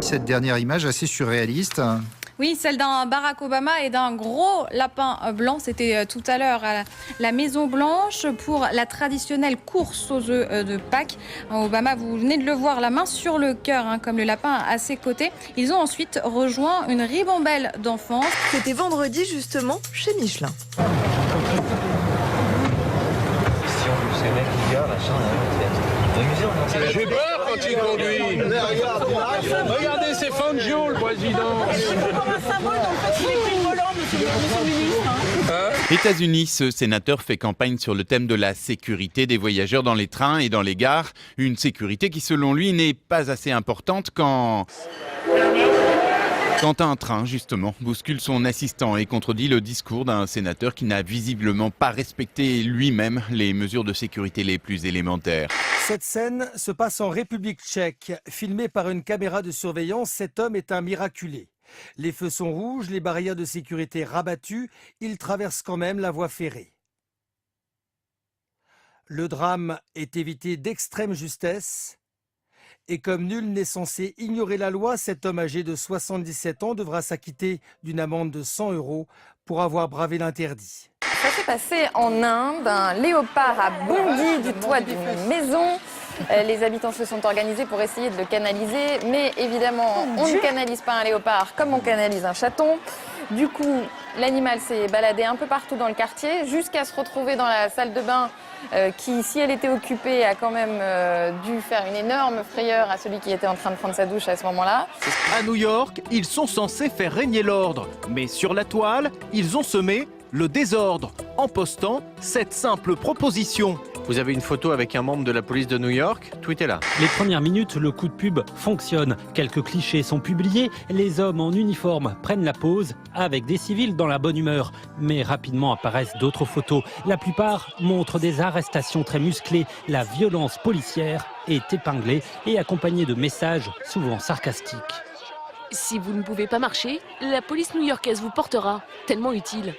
Cette dernière image assez surréaliste. Oui, celle d'un Barack Obama et d'un gros lapin blanc. C'était tout à l'heure à la Maison Blanche pour la traditionnelle course aux œufs de Pâques. Obama, vous venez de le voir, la main sur le cœur, comme le lapin à ses côtés. Ils ont ensuite rejoint une ribambelle d'enfants. C'était vendredi justement chez Michelin. J'ai peur quand il conduit. Regardez, c'est Fangio, le président. États-Unis, ce sénateur fait campagne sur le thème de la sécurité des voyageurs dans les trains et dans les gares. Une sécurité qui, selon lui, n'est pas assez importante quand un train, justement, bouscule son assistant et contredit le discours d'un sénateur qui n'a visiblement pas respecté lui-même les mesures de sécurité les plus élémentaires. Cette scène se passe en République tchèque. Filmé par une caméra de surveillance, cet homme est un miraculé. Les feux sont rouges, les barrières de sécurité rabattues, il traverse quand même la voie ferrée. Le drame est évité d'extrême justesse. Et comme nul n'est censé ignorer la loi, cet homme âgé de 77 ans devra s'acquitter d'une amende de 100 € pour avoir bravé l'interdit. Ça s'est passé en Inde. Un léopard a bondi du toit d'une maison. Les habitants se sont organisés pour essayer de le canaliser. Mais évidemment, on ne canalise pas un léopard comme on canalise un chaton. Du coup, l'animal s'est baladé un peu partout dans le quartier jusqu'à se retrouver dans la salle de bain qui, si elle était occupée, a quand même dû faire une énorme frayeur à celui qui était en train de prendre sa douche à ce moment-là. À New York, ils sont censés faire régner l'ordre. Mais sur la toile, ils ont semé le désordre en postant cette simple proposition. Vous avez une photo avec un membre de la police de New York? Tweetez-la. Les premières minutes, le coup de pub fonctionne. Quelques clichés sont publiés. Les hommes en uniforme prennent la pause avec des civils dans la bonne humeur. Mais rapidement apparaissent d'autres photos. La plupart montrent des arrestations très musclées. La violence policière est épinglée et accompagnée de messages souvent sarcastiques. Si vous ne pouvez pas marcher, la police new-yorkaise vous portera, tellement utile.